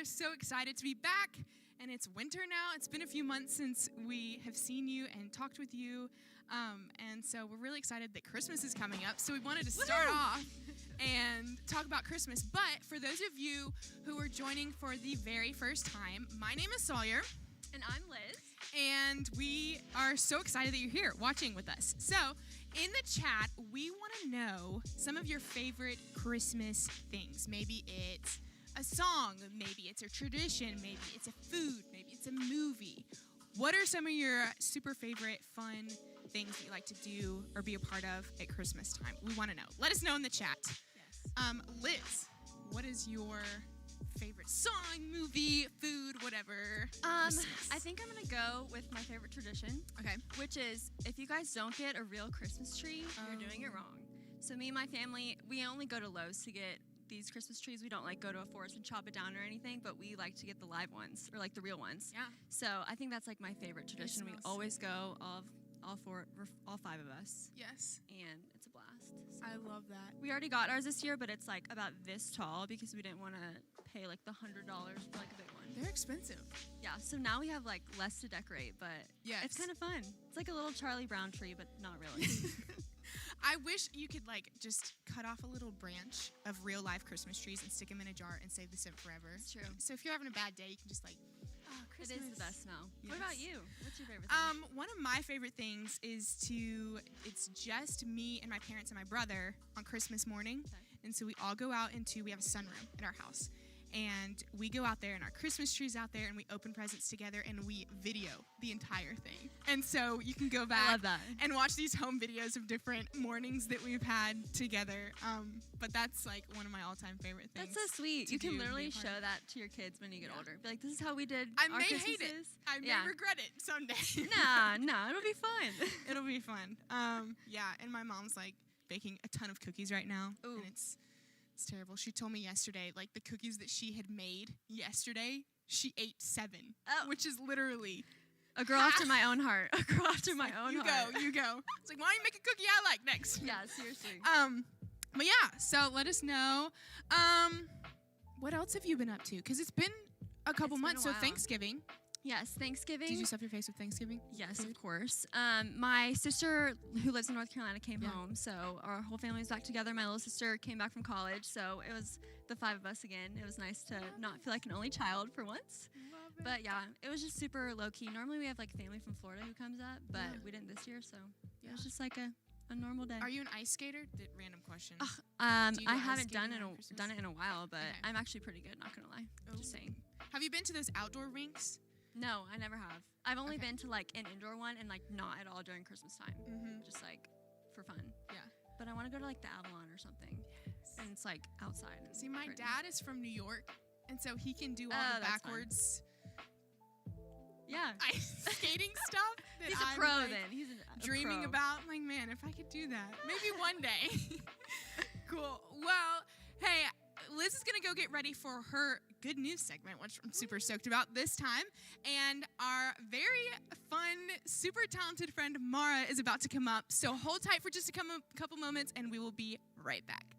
so excited to be back, and it's winter now. It's been a few months since we have seen you and talked with you, and so we're really excited that Christmas is coming up. So we wanted to start off and talk about Christmas. But for those of you who are joining for the very first time, my name is Sawyer. And I'm Liz. And we are so excited that you're here watching with us. So in the chat, we want to know some of your favorite Christmas things. Maybe it's a song, maybe it's a tradition, maybe it's a food, maybe it's a movie. What are some of your super favorite fun things that you like to do or be a part of at Christmas time? We want to know. Let us know in the chat. Yes. Liz, what is your favorite song, movie, food, whatever? I think I'm gonna go with my favorite tradition. Okay. Which is, if you guys don't get a real Christmas tree, you're doing it wrong. So me and my family, we only go to Lowe's to get these Christmas trees. We don't like go to a forest and chop it down or anything, but we like to get the live ones or like the real ones. Yeah. So I think that's like my favorite tradition. We always go, all five of us. Yes. And it's a blast. So I love that. we already got ours this year, but it's like about this tall because we didn't want to pay like the $100 for like a big one. They're expensive. Yeah, so now we have like less to decorate, but Yes. it's kind of fun. It's like a little Charlie Brown tree, but not really. I wish you could like just cut off a little branch of real life Christmas trees and stick them in a jar and save the scent forever. It's true. So if you're having a bad day, you can just like, oh, It Christmas. is the best smell. Yes. What about you? What's your favorite thing? One of my favorite things is it's just me and my parents and my brother on Christmas morning. Okay. And so we all go out we have a sunroom at our house. And we go out there and our Christmas tree's out there and we open presents together and we video the entire thing. And so you can go back love that. and watch these home videos of different mornings that we've had together. But that's like one of my all-time favorite things. That's so sweet. to You do can and be a literally part show of. that to your kids when you get Yeah. older. Be like, this is how we did I our may Christmases. hate it. I may Yeah. regret it someday. No, it'll be fun. It'll be fun. Yeah, and my mom's like baking a ton of cookies right now. Ooh. And it's terrible. She told me yesterday, like the cookies that she had made yesterday, she ate 7, which is literally A girl after my own heart. A girl after my own you heart. go. It's like, why don't you make a cookie I like next? Yeah, seriously. But yeah, so let us know. What else have you been up to? Because it's been a couple It's been months. a So while. Thanksgiving. Yes, Thanksgiving. Did you stuff your face with Thanksgiving? Yes, food? of course. My sister, who lives in North Carolina, came Yeah. home, so our whole family was back together. My little sister came back from college, so it was the 5 of us again. It was nice to not feel like an only child for once. Love it. But yeah, it was just super low-key. Normally we have like family from Florida who comes up, but Yeah. we didn't this year, so Yeah. it was just like a normal day. Are you an ice skater? Random question. Ugh, Do you go I ice haven't skating done around Christmas? it in a while, but Okay. I'm actually pretty good, not gonna lie. Just saying. Have you been to those outdoor rinks? No, I never have. I've only Okay. been to like an indoor one and like not at all during Christmas time. Mm-hmm. Just like for fun. Yeah. But I want to go to like the Avalon or something. And it's like outside. And See, my pretty. dad is from New York, and so he can do all Oh, the that's fun. backwards Yeah. ice skating stuff that He's a I'm pro like, then. He's a dreaming pro. about. I'm like, man, if I could do that, maybe one day. Cool. Well, hey, Liz is gonna go get ready for her good news segment, which I'm super stoked about this time. And our very fun, super talented friend Mara is about to come up. So hold tight for just a couple moments, and we will be right back.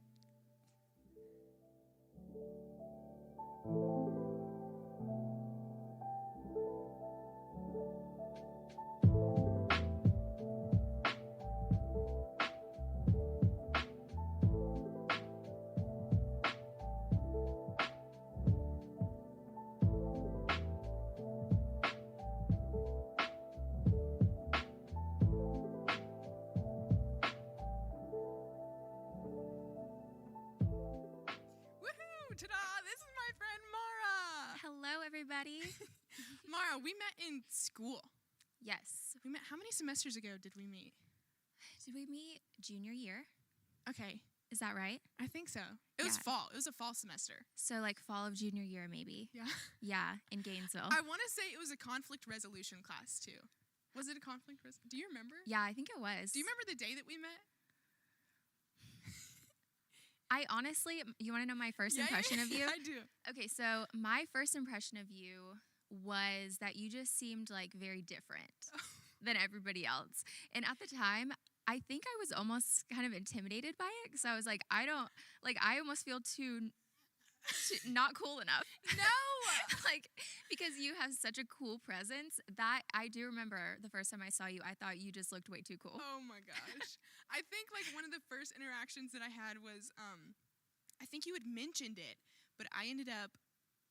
Woohoo! Ta-da! This is my friend Mara. Hello, everybody. Mara, we met in school. Yes. We met. How many semesters ago did we meet? Did we meet junior year? Okay, Is that right? I think so. It was Yeah. fall. It was a fall semester. So, like, fall of junior year, maybe. Yeah. Yeah, in Gainesville. I want to say it was a conflict resolution class too. Was it a conflict resolution? Do you remember? Yeah, I think it was. Do you remember the day that we met? I honestly, you want to know my first impression of you? I do. Okay, so my first impression of you was that you just seemed like very different than everybody else. And at the time, I think I was almost kind of intimidated by it because I was like, I almost feel too not cool enough. No. Like, because you have such a cool presence that I do remember the first time I saw you, I thought you just looked way too cool. Oh my gosh. I think like one of the first interactions that I had was I think you had mentioned it, but I ended up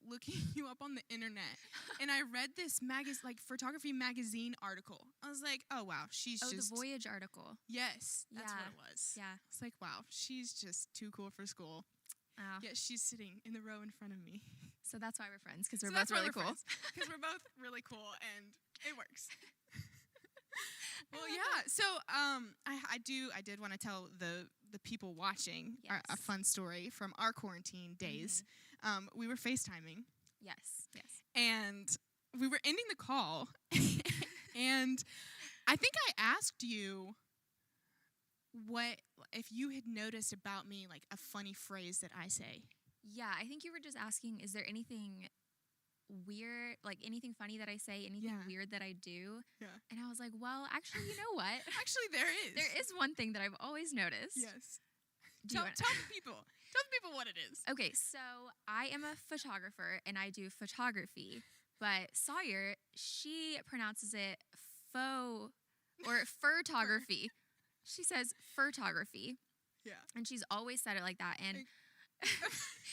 looking you up on the internet and I read this photography magazine article. I was like, oh wow, she's just the Voyage article. Yes, that's Yeah. what it was. Yeah. It's like, wow, she's just too cool for school. Oh. Yet she's sitting in the row in front of me. So that's why we're friends, because we're So both really cool. Because we're both really cool and it works. Well, love yeah. So I did want to tell the people watching a Yes. fun story from our quarantine days. We were FaceTiming Yes. and we were ending the call and I think I asked you what if you had noticed about me, like a funny phrase that I say. Yeah, I think you were just asking, is there anything weird, like anything funny that I say, anything Yeah. weird that I do? Yeah. And I was like, well, actually, you know what? Actually, there is. There is one thing that I've always noticed. Yes. Do you Tell the people. Tell the people what it is. Okay, so I am a photographer and I do photography, but Sawyer, she pronounces it faux or photography. She says photography, Yeah. and she's always said it like that. And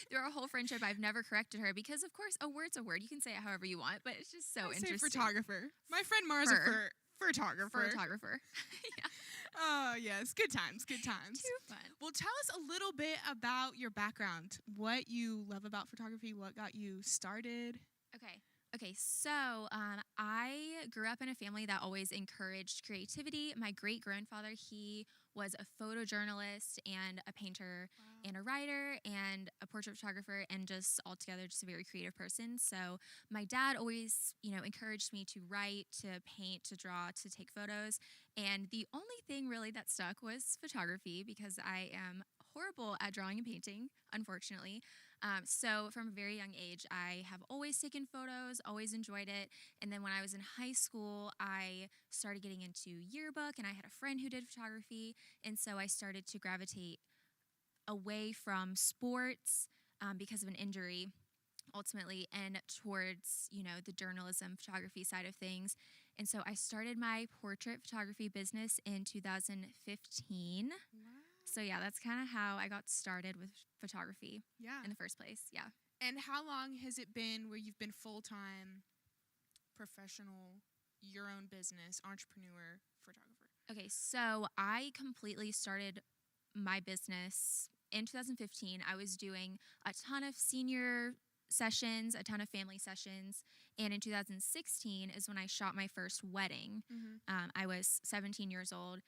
through our whole friendship, I've never corrected her because, of course, a word's a word. You can say it however you want, but it's just so I interesting. say photographer. My friend Mara's a photographer. Photographer. Yeah. Oh, yes. Good times. Good times. Too fun. Well, tell us a little bit about your background, what you love about photography, what got you started. Okay, so I grew up in a family that always encouraged creativity. My great-grandfather, he was a photojournalist and a painter and a writer and a portrait photographer and just altogether just a very creative person. So my dad always, encouraged me to write, to paint, to draw, to take photos. And the only thing really that stuck was photography because I am horrible at drawing and painting, unfortunately. So from a very young age, I have always taken photos, always enjoyed it. And then when I was in high school, I started getting into yearbook and I had a friend who did photography. And so I started to gravitate away from sports because of an injury, ultimately, and towards, the journalism photography side of things. And so I started my portrait photography business in 2015. Wow. So yeah, that's kind of how I got started with photography Yeah. in the first place. Yeah. And how long has it been where you've been full-time, professional, your own business, entrepreneur, photographer? Okay, so I completely started my business in 2015. I was doing a ton of senior sessions, a ton of family sessions. And in 2016 is when I shot my first wedding. Mm-hmm. I was 17 years old.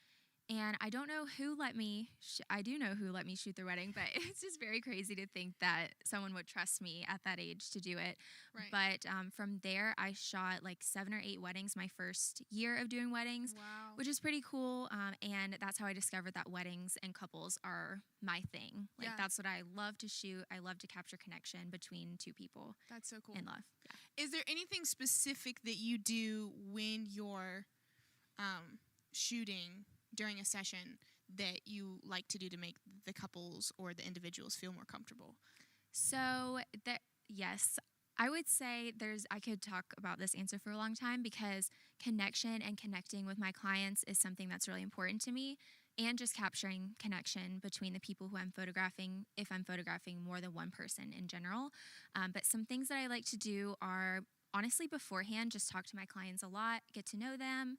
And I don't know who let me, I do know who let me shoot their wedding, but it's just very crazy to think that someone would trust me at that age to do it. Right. But from there, I shot like 7 or 8 weddings my first year of doing weddings, Wow. which is pretty cool. And that's how I discovered that weddings and couples are my thing. Like, Yeah. that's what I love to shoot. I love to capture connection between two people That's so cool. in love. Yeah. Is there anything specific that you do when you're shooting during a session that you like to do to make the couples or the individuals feel more comfortable? So yes, I would say I could talk about this answer for a long time because connection and connecting with my clients is something that's really important to me, and just capturing connection between the people who I'm photographing if I'm photographing more than one person in general. But some things that I like to do are honestly beforehand, just talk to my clients a lot, get to know them,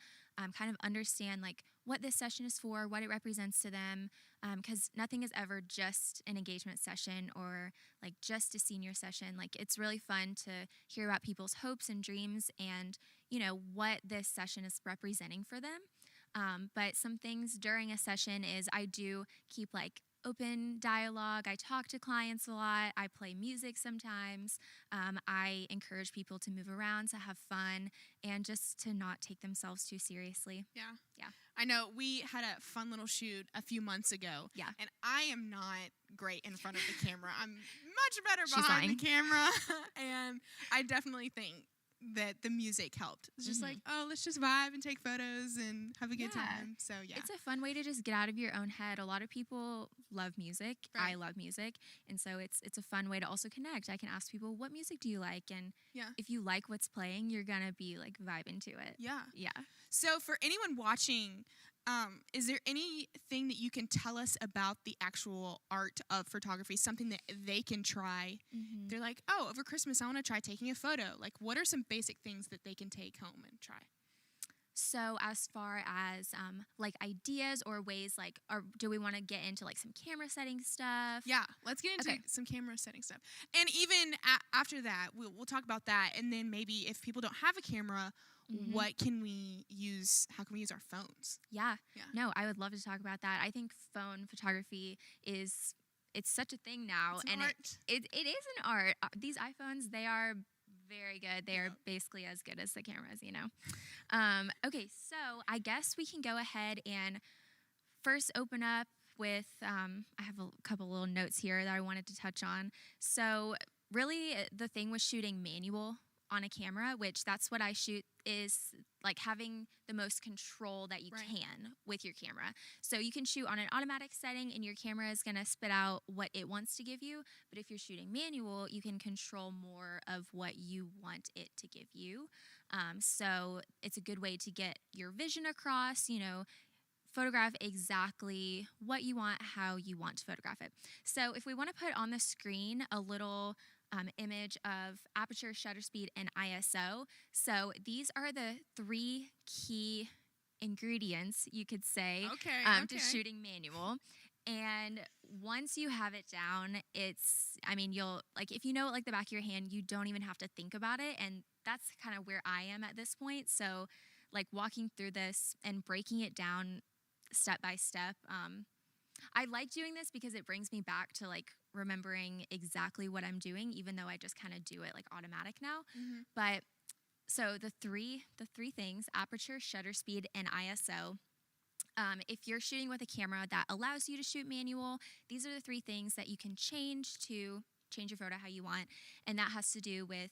kind of understand like what this session is for, what it represents to them, because nothing is ever just an engagement session or like just a senior session. Like, it's really fun to hear about people's hopes and dreams and, what this session is representing for them. But some things during a session is I do keep like open dialogue. I talk to clients a lot. I play music sometimes. I encourage people to move around, to have fun, and just to not take themselves too seriously. Yeah. Yeah. I know we had a fun little shoot a few months ago. Yeah. And I am not great in front of the camera. I'm much better She's behind lying. the camera. And I definitely think that the music helped. It's just like, oh, let's just vibe and take photos and have a good time. So, yeah. It's a fun way to just get out of your own head. A lot of people love music. Right. I love music. And so it's a fun way to also connect. I can ask people, what music do you like? And if you like what's playing, you're going to be like vibing to it. Yeah. Yeah. So for anyone watching, is there anything that you can tell us about the actual art of photography, something that they can try? They're like, oh, over Christmas, I want to try taking a photo. Like, what are some basic things that they can take home and try? So as far as like ideas or ways, like, or do we want to get into like some camera setting stuff? Yeah, let's get into some camera setting stuff. And even after that, we'll talk about that. And then maybe if people don't have a camera, what can we use? How can we use our phones? Yeah. No, I would love to talk about that. I think phone photography it's such a thing now. It's an and art. It is an art. These iPhones, they are very good. They are basically as good as the cameras, you know. Okay, so I guess we can go ahead and first open up with, I have a couple little notes here that I wanted to touch on. So really the thing with shooting manual on a camera, which that's what I shoot, is like having the most control that you can with your camera. So you can shoot on an automatic setting and your camera is going to spit out what it wants to give you. But if you're shooting manual, you can control more of what you want it to give you. So it's a good way to get your vision across, you know, photograph exactly what you want, how you want to photograph it. So if we want to put on the screen a little image of aperture, shutter speed, and ISO. So these are the 3 key ingredients, you could say, to shooting manual. And once you have it down, you'll, like, if you know it like the back of your hand, you don't even have to think about it. And that's kind of where I am at this point. So, like, walking through this and breaking it down step by step, I like doing this because it brings me back to like remembering exactly what I'm doing, even though I just kind of do it like automatic now. But so the three things, aperture, shutter speed, and ISO. If you're shooting with a camera that allows you to shoot manual, these are the 3 things that you can change to change your photo how you want. And that has to do with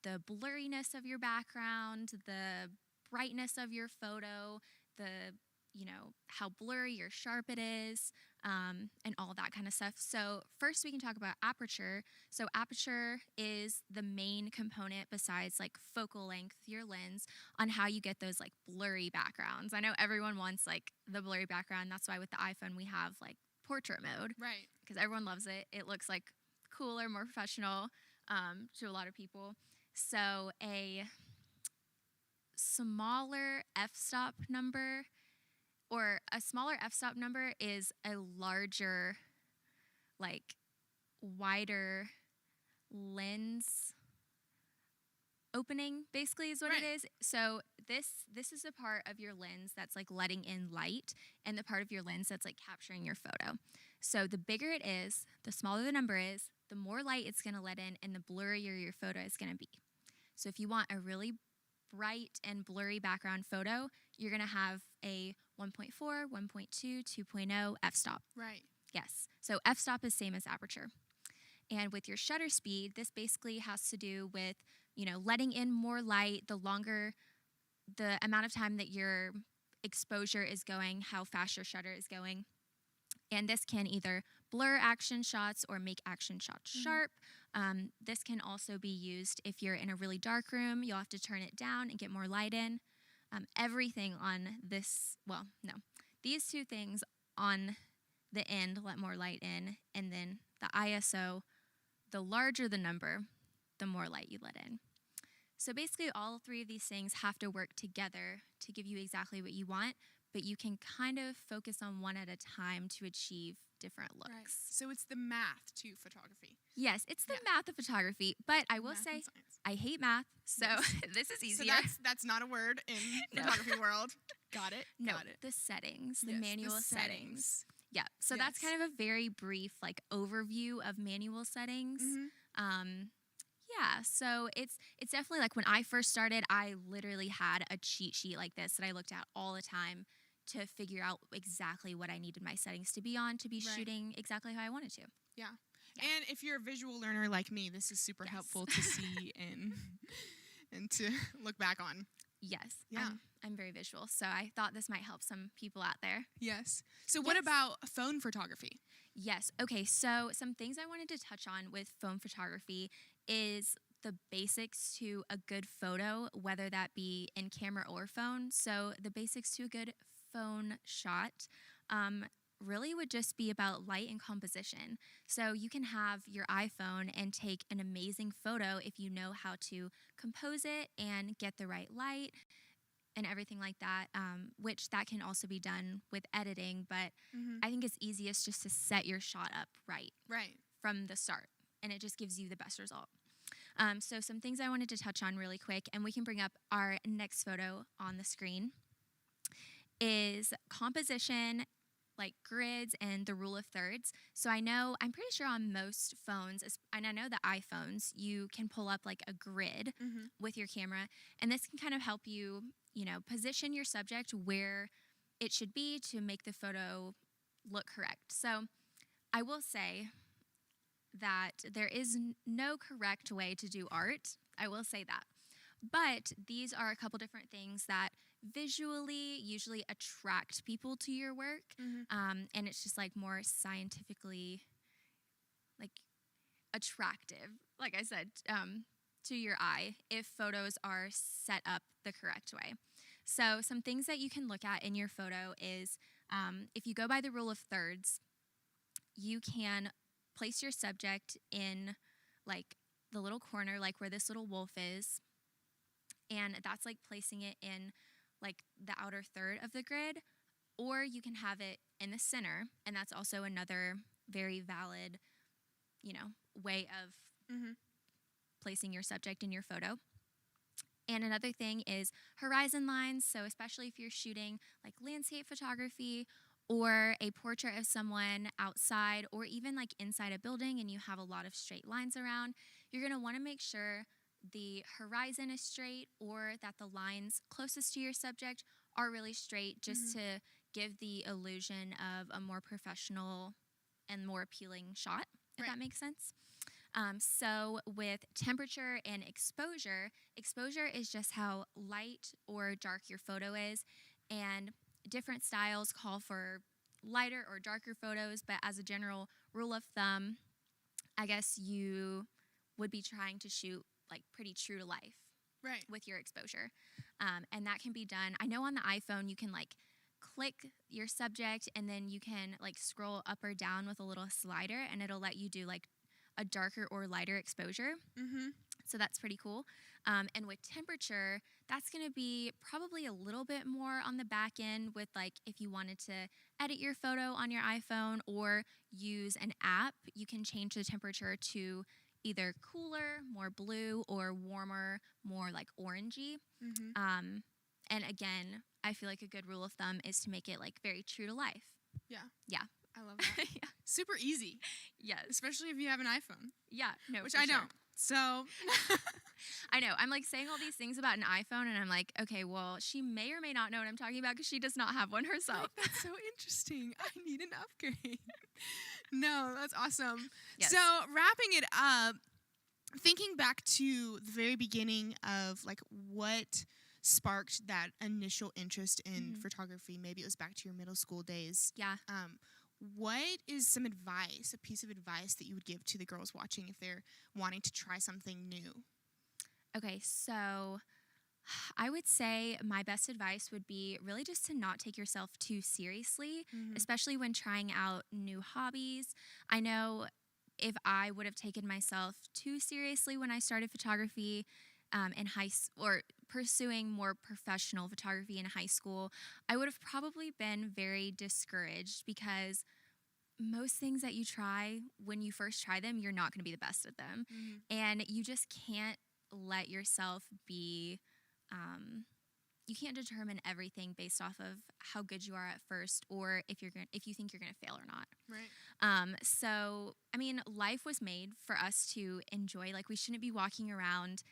the blurriness of your background, the brightness of your photo, how blurry or sharp it is, and all that kind of stuff. So first we can talk about aperture. So aperture is the main component besides like focal length, your lens, on how you get those like blurry backgrounds. I know everyone wants like the blurry background. That's why with the iPhone we have like portrait mode. Right. Because everyone loves it. It looks like cooler, more professional to a lot of people. So a smaller f-stop number or a smaller f-stop number is a larger, like, wider lens opening, basically, is what it is. So this is a part of your lens that's, like, letting in light, and the part of your lens that's, like, capturing your photo. So the bigger it is, the smaller the number is, the more light it's going to let in, and the blurrier your photo is going to be. So if you want a really bright and blurry background photo, you're going to have a 1.4, 1.2, 2.0 f-stop. Right. Yes. So f-stop is same as aperture. And with your shutter speed, this basically has to do with, letting in more light, the longer the amount of time that your exposure is going, how fast your shutter is going. And this can either blur action shots or make action shots sharp. This can also be used if you're in a really dark room. You'll have to turn it down and get more light in. Everything on this, these 2 things on the end let more light in. And then the ISO, the larger the number, the more light you let in. So basically all 3 of these things have to work together to give you exactly what you want, but you can kind of focus on one at a time to achieve different looks. Right. So it's the math to photography. Yes, it's the math of photography, but I will say I hate math, so this is easier. So that's not a word in photography world. Got it? No, Got it. the settings, the manual settings. Yeah, so that's Yes. kind of a very brief like overview of manual settings. Yeah, so it's definitely like when I first started, I literally had a cheat sheet like this that I looked at all the time to figure out exactly what I needed my settings to be on to be shooting exactly how I wanted to. Yeah. And if you're a visual learner like me, this is super helpful to see. And and to look back on. Yes. Yeah. I'm very visual, so I thought this might help some people out there. Yes. So what about phone photography? Yes. Okay, so some things I wanted to touch on with phone photography is the basics to a good photo, whether that be in camera or phone. So the basics to a good phone shot really would just be about light and composition. So you can have your iPhone and take an amazing photo if you know how to compose it and get the right light and everything like that, which that can also be done with editing. But I think it's easiest just to set your shot up right from the start, and it just gives you the best result. So some things I wanted to touch on really quick, and we can bring up our next photo on the screen, is composition, like grids and the rule of thirds. So I'm pretty sure on most phones, and I know the iPhones, you can pull up like a grid with your camera, and this can kind of help you, position your subject where it should be to make the photo look correct. So I will say that there is no correct way to do art. I will say that. But these are a couple different things that visually usually attract people to your work. And it's just like more scientifically like attractive, like I said, to your eye if photos are set up the correct way. So some things that you can look at in your photo is if you go by the rule of thirds, you can place your subject in like the little corner, like where this little wolf is. And that's like placing it in like the outer third of the grid, or you can have it in the center. And that's also another very valid, way of placing your subject in your photo. And another thing is horizon lines. So especially if you're shooting like landscape photography or a portrait of someone outside or even like inside a building and you have a lot of straight lines around, you're going to want to make sure the horizon is straight or that the lines closest to your subject are really straight, just to give the illusion of a more professional and more appealing shot, if that makes sense. So with temperature and exposure is just how light or dark your photo is, and different styles call for lighter or darker photos, but as a general rule of thumb, I guess you would be trying to shoot like pretty true to life with your exposure. And that can be done. I know on the iPhone you can like click your subject and then you can like scroll up or down with a little slider and it'll let you do like a darker or lighter exposure. So that's pretty cool. And with temperature, that's going to be probably a little bit more on the back end with like if you wanted to edit your photo on your iPhone or use an app, you can change the temperature to either cooler, more blue, or warmer, more like orangey. And again, I feel like a good rule of thumb is to make it like very true to life. Yeah. I love that. Super easy. Yes. Especially if you have an iPhone. Yeah. No, which I don't. So I know. I'm like saying all these things about an iPhone and I'm like, okay, well, she may or may not know what I'm talking about because she does not have one herself. That's so interesting. I need an upgrade. No, that's awesome. Yes. So wrapping it up, thinking back to the very beginning of like what sparked that initial interest in photography, maybe it was back to your middle school days. Yeah. What is some advice, a piece of advice that you would give to the girls watching if they're wanting to try something new? Okay, so I would say my best advice would be really just to not take yourself too seriously, especially when trying out new hobbies. I know if I would have taken myself too seriously when I started photography in high school or pursuing more professional photography in high school, I would have probably been very discouraged because most things that you try, when you first try them, you're not going to be the best at them. And you just can't let yourself be, you can't determine everything based off of how good you are at first or if you think you're going to fail or not. So, I mean, life was made for us to enjoy. Like, we shouldn't be walking around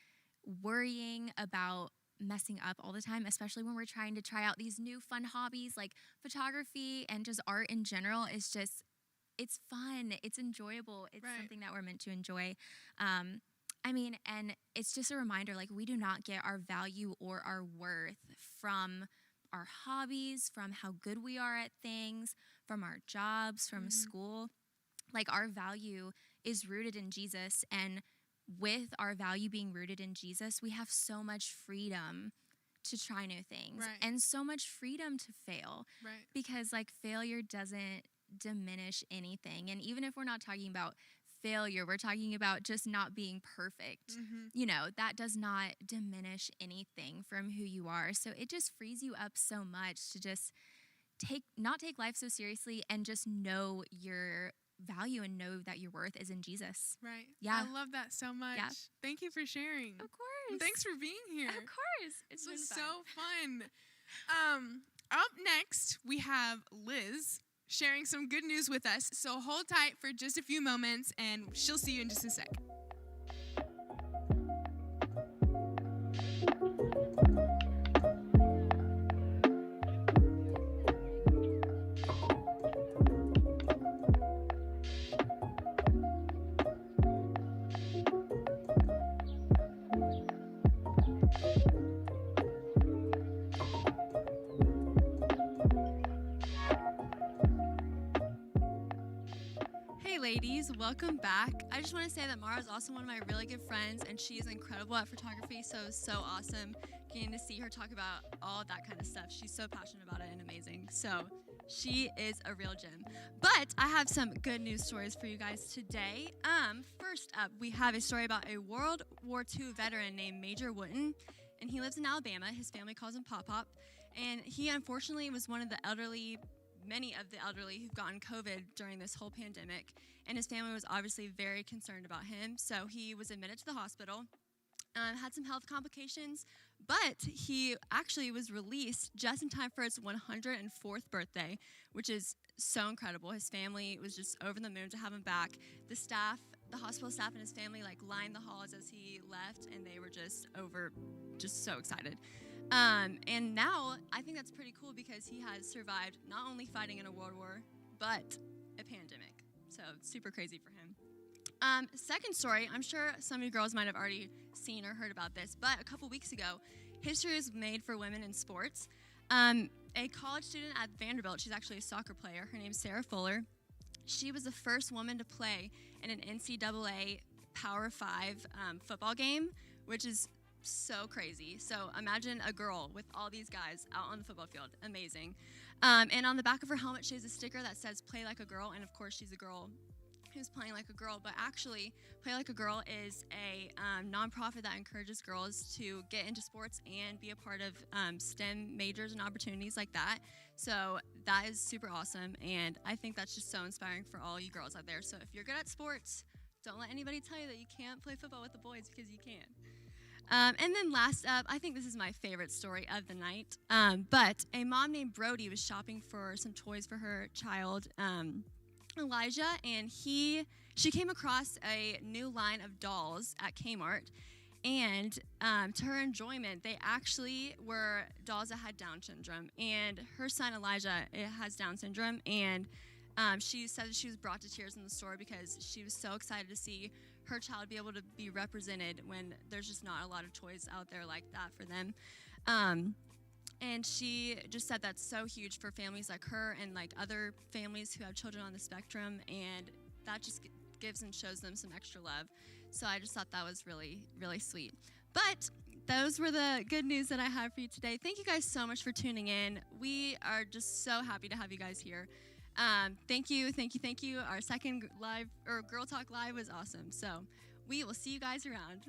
worrying about messing up all the time, especially when we're trying to try out these new fun hobbies like photography and just art in general. Is just, it's fun, it's enjoyable, it's something that we're meant to enjoy. I mean, and it's just a reminder, like, we do not get our value or our worth from our hobbies, from how good we are at things, from our jobs, from school. Like, our value is rooted in Jesus, and with our value being rooted in Jesus, we have so much freedom to try new things and so much freedom to fail because, like, failure doesn't diminish anything. And even if we're not talking about failure, we're talking about just not being perfect. You know, that does not diminish anything from who you are. So it just frees you up so much to just not take life so seriously and just know your value and know that your worth is in Jesus. Right. Yeah. I love that so much. Yeah. Thank you for sharing. Of course. And thanks for being here. Of course. This was so fun. Up next, we have Liz sharing some good news with us. So hold tight for just a few moments, and she'll see you in just a sec. Ladies, welcome back. I just want to say that Mara is also one of my really good friends, and she is incredible at photography, so it was so awesome getting to see her talk about all that kind of stuff. She's so passionate about it and amazing, so she is a real gem. But I have some good news stories for you guys today. First up, we have a story about a World War II veteran named Major Wooten, and he lives in Alabama. His family calls him Pop-Pop, and he unfortunately was one of the many of the elderly who've gotten COVID during this whole pandemic, and his family was obviously very concerned about him, so he was admitted to the hospital, had some health complications, but he actually was released just in time for his 104th birthday, which is so incredible. His family was just over the moon to have him back. The hospital staff and his family lined the halls as he left, and they were just so excited. And now I think that's pretty cool because he has survived not only fighting in a world war, but a pandemic. So super crazy for him. Second story, I'm sure some of you girls might have already seen or heard about this, but a couple weeks ago, history was made for women in sports. A college student at Vanderbilt, she's actually a soccer player, her name is Sarah Fuller. She was the first woman to play in an NCAA Power 5 football game, which is so crazy. So imagine a girl with all these guys out on the football field. Amazing. And on the back of her helmet, she has a sticker that says "Play Like a Girl," and of course she's a girl who's playing like a girl, but actually Play Like a Girl is a nonprofit that encourages girls to get into sports and be a part of STEM majors and opportunities like that. So that is super awesome, and I think that's just so inspiring for all you girls out there. So if you're good at sports, don't let anybody tell you that you can't play football with the boys, because you can. And then last up, I think this is my favorite story of the night, but a mom named Brody was shopping for some toys for her child, Elijah, and she came across a new line of dolls at Kmart, and to her enjoyment, they actually were dolls that had Down syndrome, and her son Elijah has Down syndrome, and she said that she was brought to tears in the store because she was so excited to see her child be able to be represented when there's just not a lot of toys out there like that for them. And she just said that's so huge for families like her and like other families who have children on the spectrum, and that just gives and shows them some extra love. So I just thought that was really, really sweet. But those were the good news that I have for you today. Thank you guys so much for tuning in. We are just so happy to have you guys here. Thank you. Our second live or Girl Talk Live was awesome. So we will see you guys around.